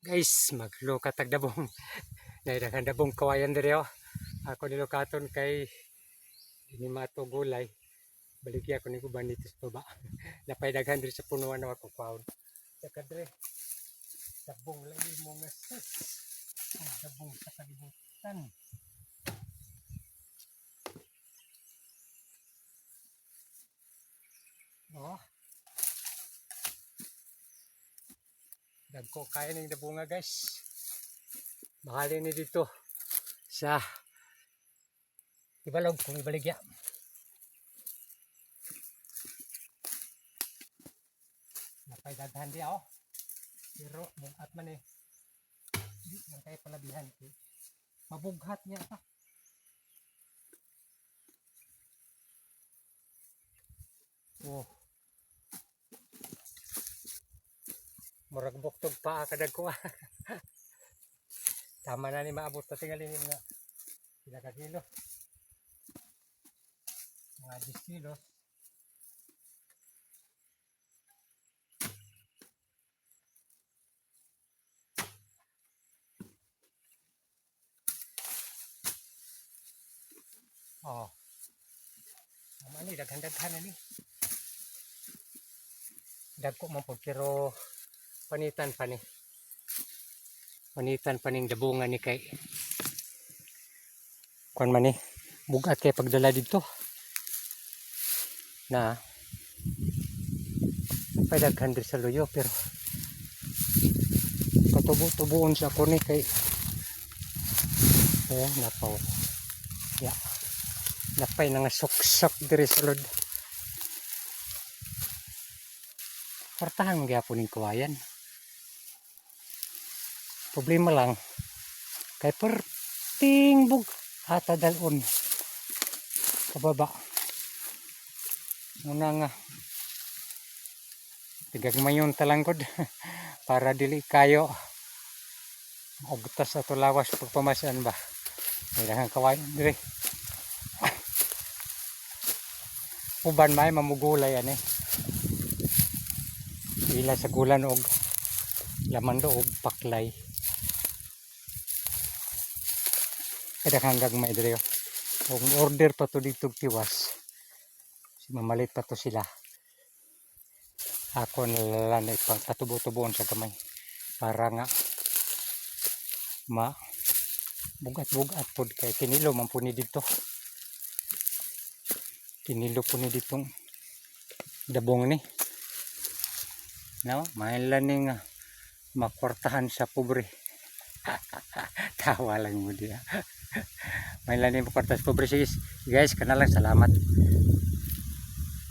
Guys, maglukat tag dabong. Nairakan dabong kawayan diri oh. Ako nilukaton kay ini mato gulay. Baligi ako ni kuban dito sa baba. Napay daghan diri sa punuan na ako kwaon. Saka diri dabong lagi mo nga sus. Dabong sa kalibutan. Oh. Dagko kaya ning dabunga guys. Mahali ni dito sa Tibalog kung ibaligya. Napay daghan di oh. Pero bugat man eh. Di man kay palabihan eh. Mabughat niya pa. Oh. Murag buktog pa kadag ko. Tama na ni maabot na tingali ni mga pila ka kilo. Mga 10 kilos. Oh. Tama ni daghan-daghan na ni. Dagko man po pero panitan pa ni. Panitan pa ning dabungan ni kay kuan man ni bugat kay pagdala dito. Na pay daghan diri sa luyo pero patubo-tubuon sa ko ni kay napaw. Ya. Napay nga sok-sok diri sa lod. Portahan gyapon ning kawayan. Problema lang kay perting bug hata dalon kababa. Muna nga tigagmayon talangkod para dili kayo ogtas ato lawas pagpamasan ba. Kailangan kawayan dire. Uban may mamugulay ani. Ila sa gulan og laman do og paklay. Kada hanggang may dire. Og order pa to dito tiwas. Si mamalit pa to sila. Ako nalalala ipang patubo-tubuon sa gamay para nga bugat-bugat pod kay kinilo man po ni dito. Kinilo po ni ditong dabong ni. No, mahilan ning makwartahan sa pobre. Tawa lang mo dia. Mahilan ning makwartahan sa pobre guys, kana lang salamat.